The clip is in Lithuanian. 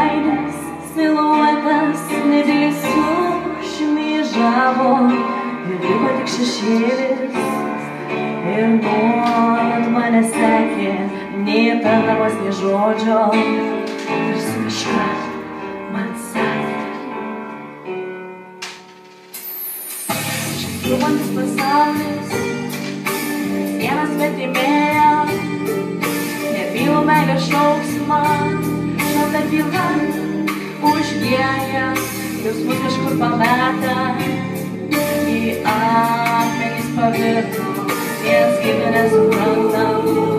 veidas, siluetas nebylėsiu šmėžavo ir liko tik šešėlis ir nuolat mane sekė, nei tardamas, nei žodžio, tarsi kažką man sakė. Šis griūvantis pasaulis, vienas betimėja, nebylu meilės šauksmą, šalta tyla užlieja, jausmus kažkur pameta, į akmenis pavirto, viens kito nesuprantam.